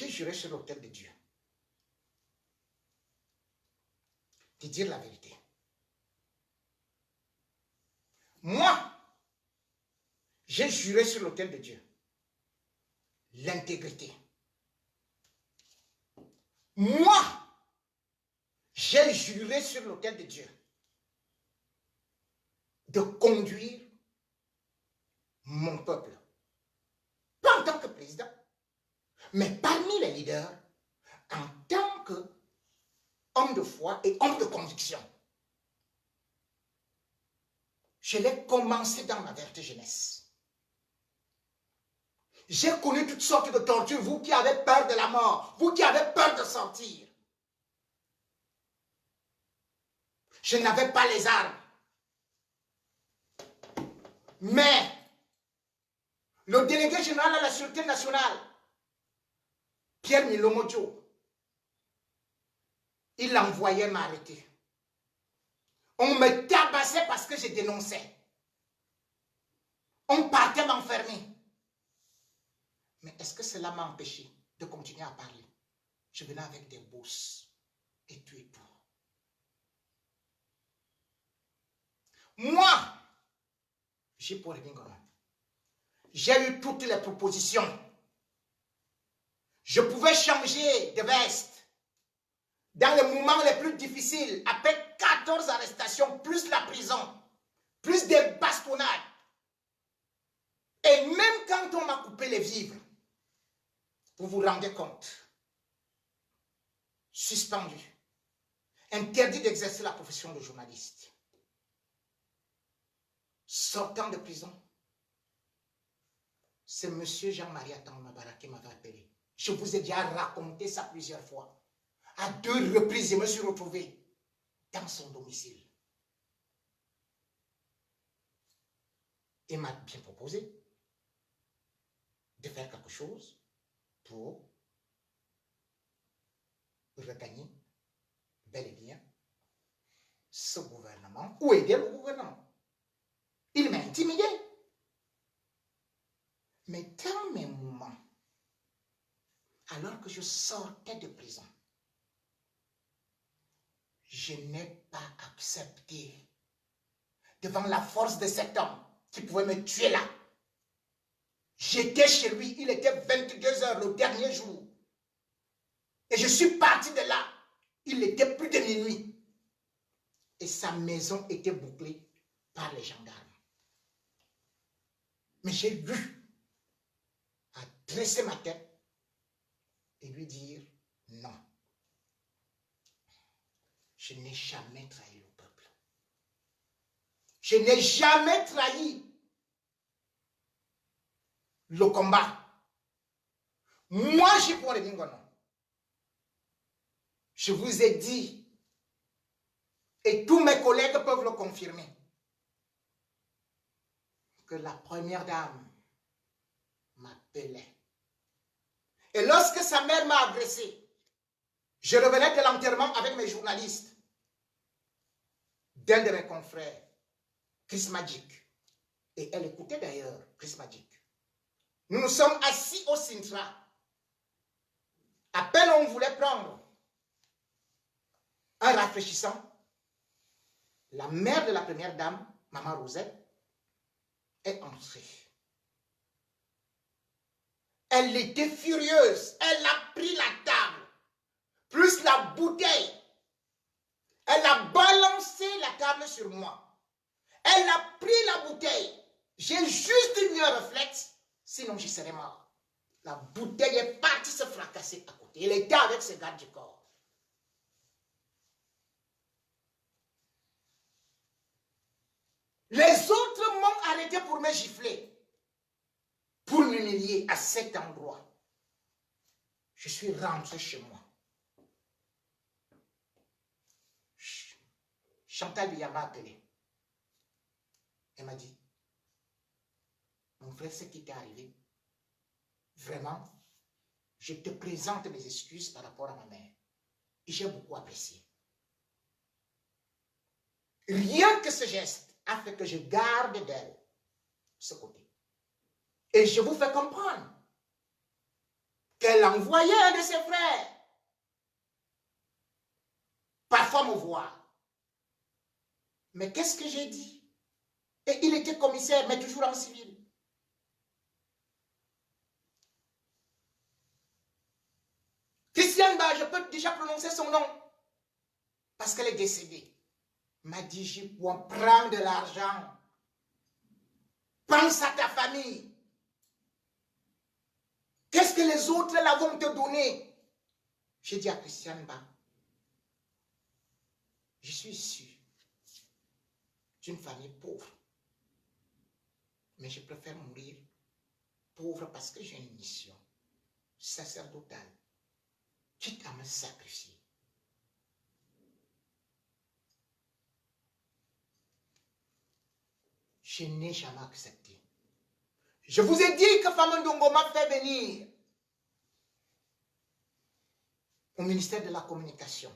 J'ai juré sur l'autel de Dieu de dire la vérité. Moi, j'ai juré sur l'autel de Dieu l'intégrité. Moi, j'ai juré sur l'autel de Dieu de conduire mon peuple, pas en tant que président, mais parmi les leaders, en tant qu'homme de foi et homme de conviction. Je l'ai commencé dans ma verte jeunesse. J'ai connu toutes sortes de tortures, vous qui avez peur de la mort, vous qui avez peur de sortir. Je n'avais pas les armes. Mais le délégué général à la Sûreté nationale, Pierre Milomodio, il envoyait m'arrêter. On me tabassait parce que je dénonçais. On partait m'enfermer. Mais est-ce que cela m'a empêché de continuer à parler? Je venais avec des bourses et tout et tout. Moi, j'ai eu toutes les propositions. Je pouvais changer de veste dans les moments les plus difficiles, après 14 arrestations, plus la prison, plus des bastonnades. Et même quand on m'a coupé les vivres, vous vous rendez compte, suspendu, interdit d'exercer la profession de journaliste. Sortant de prison, c'est M. Jean-Marie Atangmabara qui m'avait appelé. Je vous ai déjà raconté ça plusieurs fois. À 2 reprises, je me suis retrouvé dans son domicile. Il m'a bien proposé de faire quelque chose pour regagner bel et bien ce gouvernement ou aider le gouvernement. Il m'a intimidé. Mais dans mes moments, alors que je sortais de prison, je n'ai pas accepté devant la force de cet homme qui pouvait me tuer là. J'étais chez lui, il était 22 h le dernier jour. Et je suis parti de là. Il était plus de minuit. Et sa maison était bouclée par les gendarmes. Mais j'ai eu à dresser ma tête et lui dire non. Je n'ai jamais trahi le peuple. Je n'ai jamais trahi le combat. Moi, j'ai pour le Bingono. Je vous ai dit, et tous mes collègues peuvent le confirmer, que la première dame m'appelait. Et lorsque sa mère m'a agressé, je revenais de l'enterrement avec mes journalistes. D'un de mes confrères, Chris Magic. Et elle écoutait d'ailleurs Chris Magic. Nous nous sommes assis au Sintra. À peine on voulait prendre un rafraîchissant, la mère de la première dame, Maman Rosette, est entrée. Elle était furieuse. Elle a pris la table, plus la bouteille. Elle a balancé la table sur moi. Elle a pris la bouteille. J'ai juste eu un réflexe, sinon je serais mort. La bouteille est partie se fracasser à côté. Elle était avec ses gardes du corps. Les autres m'ont arrêté pour me gifler, pour m'humilier à cet endroit. Je suis rentré chez moi. Chantal lui m'a appelé. Elle m'a dit, mon frère, ce qui t'est arrivé, vraiment, je te présente mes excuses par rapport à ma mère. Et j'ai beaucoup apprécié. Rien que ce geste a fait que je garde d'elle ce côté. Et je vous fais comprendre qu'elle envoyait un de ses frères, parfois me voir. Mais qu'est-ce que j'ai dit? Et il était commissaire, mais toujours en civil. Christiane Ba, je peux déjà prononcer son nom, parce qu'elle est décédée. M'a dit, Jipouan, prends de l'argent. Pense à ta famille. Qu'est-ce que les autres là vont te donner? J'ai dit à Christiane Ba, je suis issue d'une famille pauvre. Mais je préfère mourir pauvre parce que j'ai une mission sacerdotale, quitte à me sacrifier. Je n'ai jamais accepté. Je vous ai dit que Famandongo m'a fait venir au ministère de la Communication.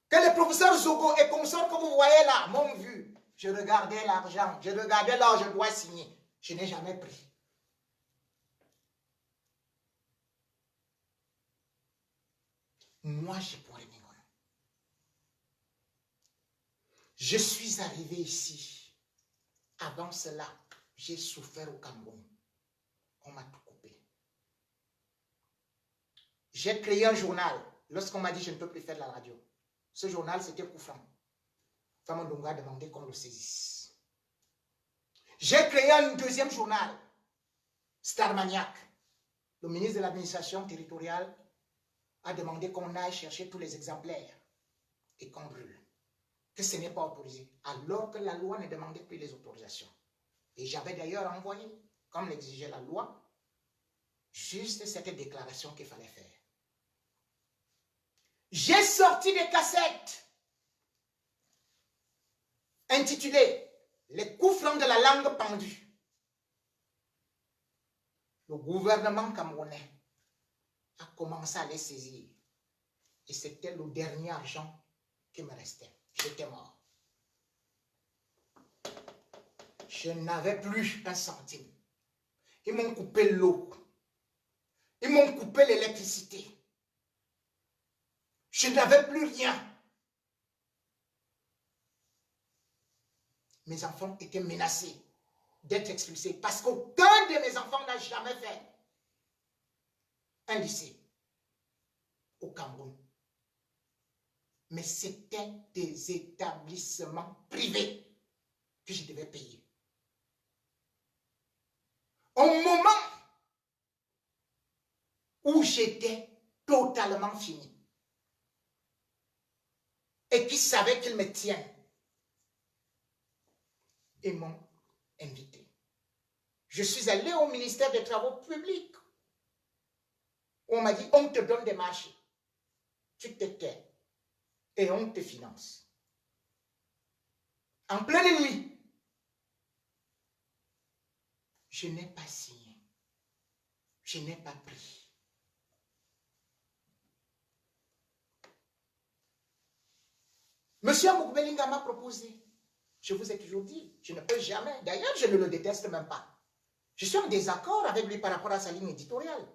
Que les professeurs Zogo et consorts que vous voyez là m'ont vu. Je regardais l'argent, je regardais là où je dois signer. Je n'ai jamais pris. Moi, j'ai pour les Mingono. Je suis arrivé ici. Avant cela, j'ai souffert au Cameroun. On m'a tout coupé. J'ai créé un journal. Lorsqu'on m'a dit je ne peux plus faire de la radio. Ce journal, c'était coup franc. Famandongo a demandé qu'on le saisisse. J'ai créé un deuxième journal, Starmaniac. Le ministre de l'administration territoriale a demandé qu'on aille chercher tous les exemplaires et qu'on brûle. Que ce n'est pas autorisé, alors que la loi ne demandait plus les autorisations. Et j'avais d'ailleurs envoyé, comme l'exigeait la loi, juste cette déclaration qu'il fallait faire. J'ai sorti des cassettes intitulées « Les coups francs de la langue pendue ». Le gouvernement camerounais a commencé à les saisir. Et c'était le dernier argent qui me restait. J'étais mort. Je n'avais plus un centime. Ils m'ont coupé l'eau. Ils m'ont coupé l'électricité. Je n'avais plus rien. Mes enfants étaient menacés d'être expulsés parce qu'aucun de mes enfants n'a jamais fait un lycée au Cameroun. Mais c'était des établissements privés que je devais payer. Au moment où j'étais totalement fini et qui savaient qu'ils me tiennent, ils m'ont invité. Je suis allé au ministère des Travaux publics. On m'a dit, on te donne des marchés. Tu te tais et on te finance. En pleine nuit, je n'ai pas signé. Je n'ai pas pris. Monsieur Moukbelinga m'a proposé. Je vous ai toujours dit, je ne peux jamais. D'ailleurs, je ne le déteste même pas. Je suis en désaccord avec lui par rapport à sa ligne éditoriale.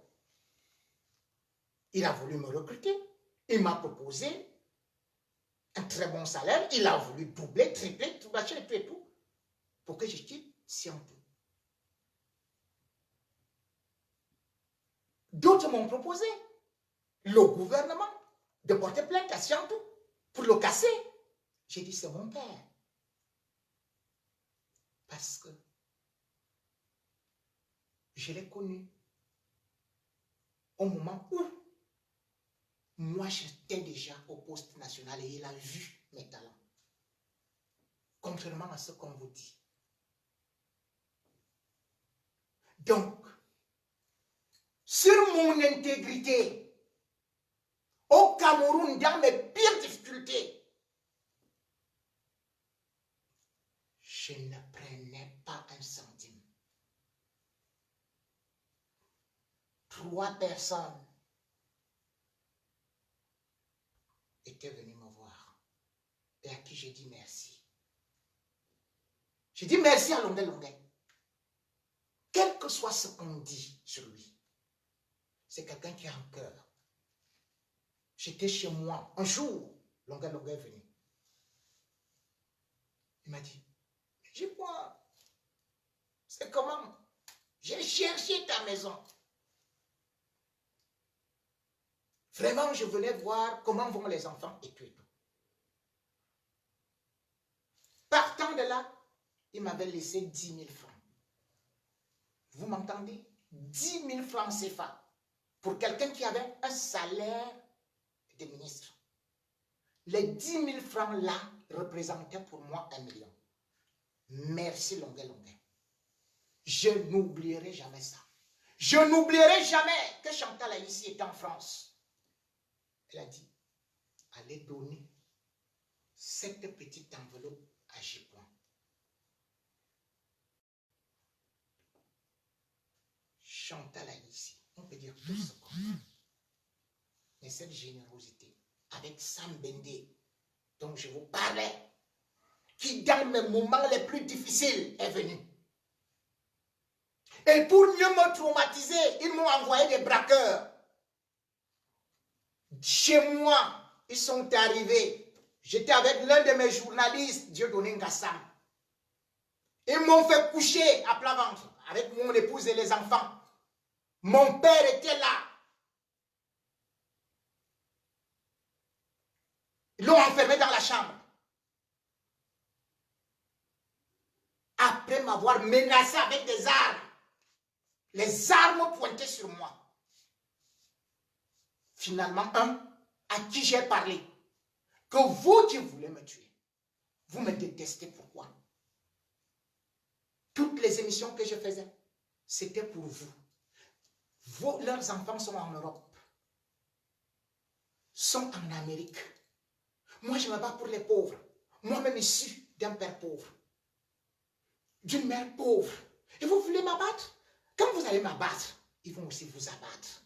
Il a voulu me recruter. Il m'a proposé un très bon salaire. Il a voulu doubler, tripler, tout machin et tout. Pour que je quitte Siampo. D'autres m'ont proposé, le gouvernement, de porter plainte à Siampo pour le casser. J'ai dit, c'est mon père. Parce que je l'ai connu au moment où moi j'étais déjà au poste national et il a vu mes talents. Contrairement à ce qu'on vous dit. Donc, sur mon intégrité, au Cameroun, dans mes pires difficultés, je ne prenais pas un centime. 3 personnes étaient venues me voir et à qui j'ai dit merci. J'ai dit merci à Longuet Longuet. Quel que soit ce qu'on dit sur lui, c'est quelqu'un qui a un cœur. J'étais chez moi. Un jour, Longuet est venu. Il m'a dit, j'ai quoi? C'est comment? J'ai cherché ta maison. Vraiment, je venais voir comment vont les enfants et tout et tout. Partant de là, il m'avait laissé 10 000 francs. Vous m'entendez? 10 000 francs CFA pour quelqu'un qui avait un salaire de ministre. Les 10 000 francs là représentaient pour moi 1 million. Merci Longuet. Je n'oublierai jamais ça. Je n'oublierai jamais que Chantal Aïssi était en France. Elle a dit, allez donner cette petite enveloppe à J-Point. Chantal Aïssi, on peut dire tout ce qu'on veut. Mais cette générosité, avec Sam Bendé, dont je vous parlais, qui dans mes moments les plus difficiles est venu. Et pour mieux me traumatiser, ils m'ont envoyé des braqueurs. Chez moi, ils sont arrivés. J'étais avec l'un de mes journalistes, Dieudonné Ngassam. Ils m'ont fait coucher à plat ventre avec mon épouse et les enfants. Mon père était là. Ils l'ont enfermé dans la chambre. Après m'avoir menacé avec des armes, les armes pointaient sur moi. Finalement, un à qui j'ai parlé, que vous qui voulez me tuer, vous me détestez, pourquoi? Toutes les émissions que je faisais, c'était pour vous. Leurs enfants sont en Europe, sont en Amérique. Moi, je me bats pour les pauvres. Moi-même issu d'un père pauvre, d'une mère pauvre. Et vous voulez m'abattre? Quand vous allez m'abattre, ils vont aussi vous abattre.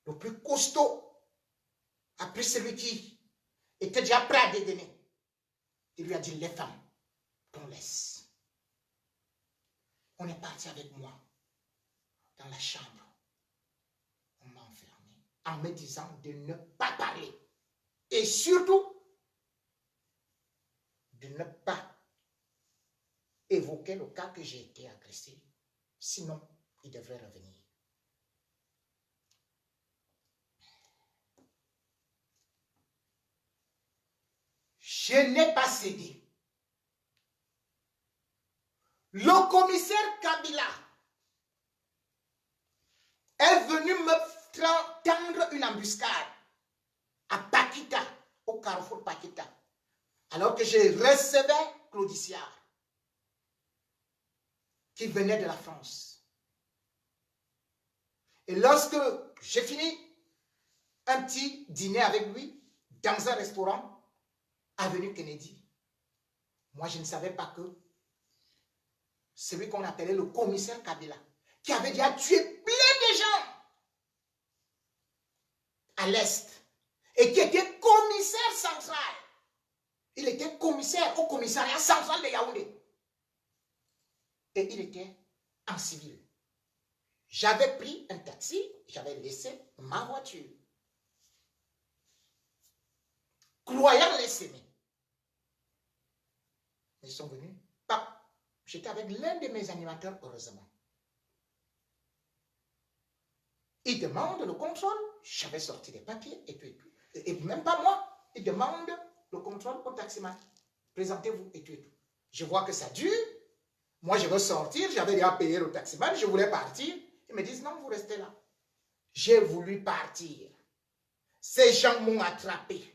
Le plus costaud, après celui qui était déjà prêt à dégainer, il lui a dit, les femmes, qu'on laisse. On est parti avec moi dans la chambre. On m'a enfermé en me disant de ne pas parler. Et surtout, de ne pas évoquer le cas que j'ai été agressé. Sinon, il devrait revenir. Je n'ai pas cédé. Le commissaire Kabila est venu me tendre une embuscade à Paquita, au carrefour Paquita, alors que je recevais Claudiciard, qui venait de la France. Et lorsque j'ai fini un petit dîner avec lui dans un restaurant, avenue Kennedy, moi je ne savais pas que celui qu'on appelait le commissaire Kabila, qui avait déjà tué plein de gens à l'Est, et qui était commissaire central. Il était commissaire au commissariat central de Yaoundé. Et il était en civil. J'avais pris un taxi, j'avais laissé ma voiture. Croyant les s'aimer. Ils sont venus. J'étais avec l'un de mes animateurs, heureusement. Il demande le contrôle. J'avais sorti des papiers et tout et tout. Et même pas moi. Il demande le contrôle au taximan. Présentez-vous et tout et tout. Je vois que ça dure. Moi, je veux sortir. J'avais déjà payé le taximan. Je voulais partir. Ils me disent non, vous restez là. J'ai voulu partir. Ces gens m'ont attrapé.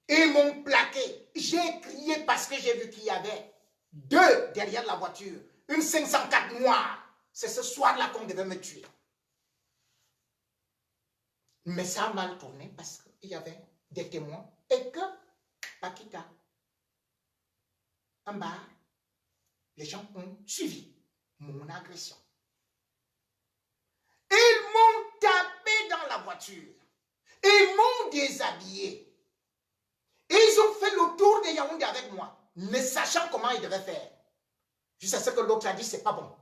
Ils m'ont plaqué. J'ai crié parce que j'ai vu qu'il y avait deux derrière la voiture. Une 504 noire. C'est ce soir-là qu'on devait me tuer. Mais ça a mal tourné parce qu'il y avait des témoins et que Paquita, en bas, les gens ont suivi mon agression. Ils m'ont tapé dans la voiture. Ils m'ont déshabillé. Et ils ont fait le tour de Yaoundé avec moi, ne sachant comment ils devaient faire. Jusqu'à ce que l'autre a dit, c'est pas bon.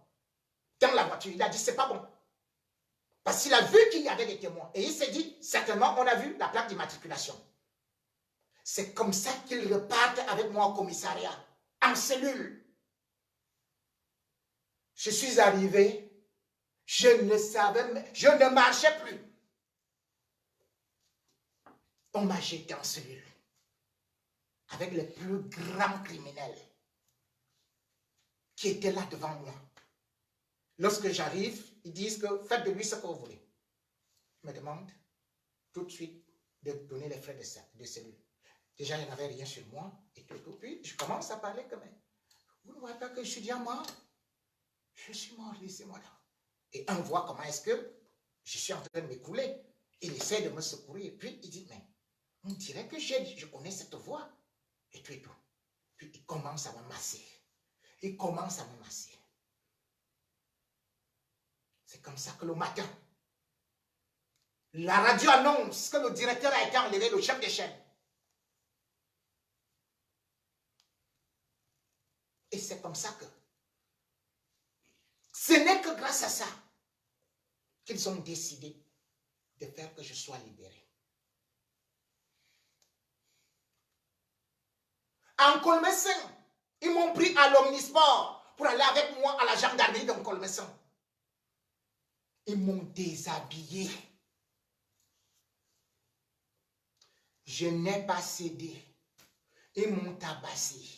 dans la voiture. Il a dit, c'est pas bon. Parce qu'il a vu qu'il y avait des témoins. Et il s'est dit, certainement, on a vu la plaque d'immatriculation. C'est comme ça qu'ils repartent avec moi au commissariat, en cellule. Je suis arrivé, je ne marchais plus. On m'a jeté en cellule avec les plus grands criminels qui étaient là devant moi. Lorsque j'arrive, ils disent que faites de lui ce que vous voulez. Ils me demandent tout de suite de donner les frais de cellule. Déjà, il n'y avait rien sur moi et tout. Puis, je commence à parler comme même. Vous ne voyez pas que je suis déjà mort? Je suis mort, laissez-moi là. Et on voit comment est-ce que je suis en train de m'écouler. Il essaie de me secourir. Et puis, il dit, mais on dirait que je connais cette voix. Et tout et tout. Puis, il commence à me masser. Il commence à me masser. C'est comme ça que le matin, la radio annonce que le directeur a été enlevé, le chef de chaîne. Et c'est comme ça que ce n'est que grâce à ça qu'ils ont décidé de faire que je sois libéré. En Colmessin, ils m'ont pris à l'Omnisport pour aller avec moi à la gendarmerie de Colmessin. Ils m'ont déshabillé. Je n'ai pas cédé. Ils m'ont tabassé.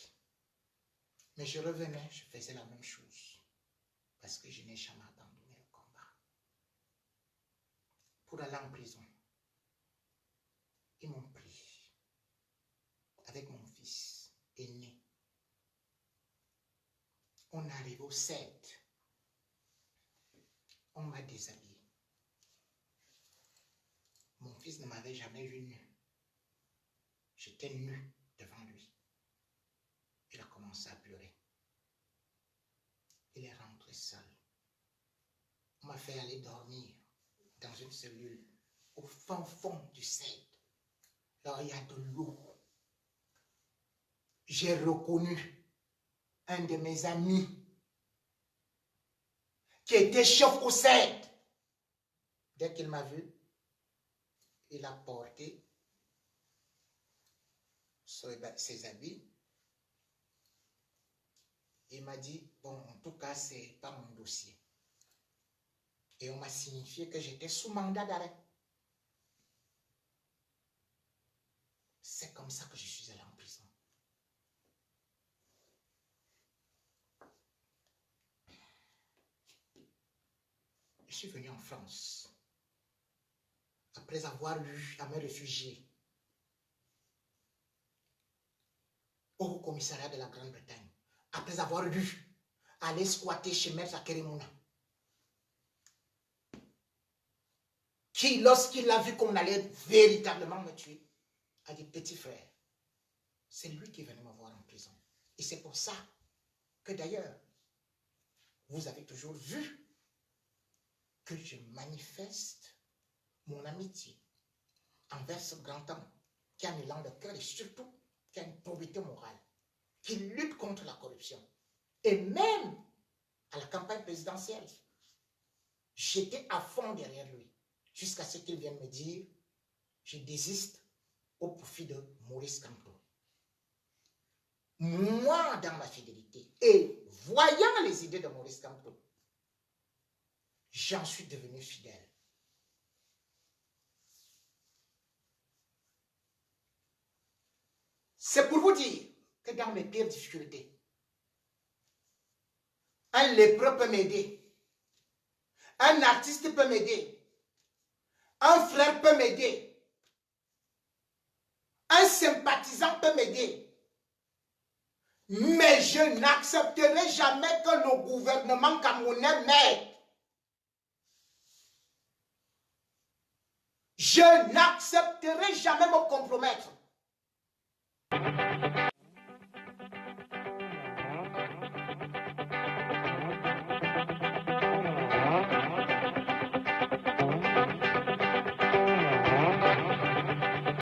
Mais je revenais, je faisais la même chose. Parce que je n'ai jamais abandonné le combat. Pour aller en prison, ils m'ont pris avec mon fils aîné. On arrive au 7. On m'a déshabillé. Mon fils ne m'avait jamais vu nu. J'étais nu devant lui. Il a commencé à pleurer. Il est rentré seul. On m'a fait aller dormir dans une cellule au fin fond du CED. Là, il y a de l'eau. J'ai reconnu un de mes amis qui était chef au CED. Dès qu'il m'a vu, il a porté ses habits. Il m'a dit, bon, en tout cas, ce n'est pas mon dossier. Et on m'a signifié que j'étais sous mandat d'arrêt. C'est comme ça que je suis allé en prison. Je suis venu en France après avoir eu à me réfugier au commissariat de la Grande-Bretagne, après avoir eu à aller squatter chez Maître Akerimuna, qui, lorsqu'il a vu qu'on allait véritablement me tuer, a dit, petit frère, c'est lui qui est venu me voir en prison. Et c'est pour ça que d'ailleurs, vous avez toujours vu que je manifeste mon amitié envers ce grand homme qui a un élan de cœur et surtout qui a une probité morale, qui lutte contre la corruption. Et même à la campagne présidentielle, j'étais à fond derrière lui, jusqu'à ce qu'il vienne me dire, je désiste au profit de Maurice Kamto. Moi, dans ma fidélité, et voyant les idées de Maurice Kamto, j'en suis devenu fidèle. C'est pour vous dire que dans mes pires difficultés, un lépreux peut m'aider, un artiste peut m'aider, un frère peut m'aider, un sympathisant peut m'aider, mais je n'accepterai jamais que le gouvernement camerounais m'aide. Je n'accepterai jamais me compromettre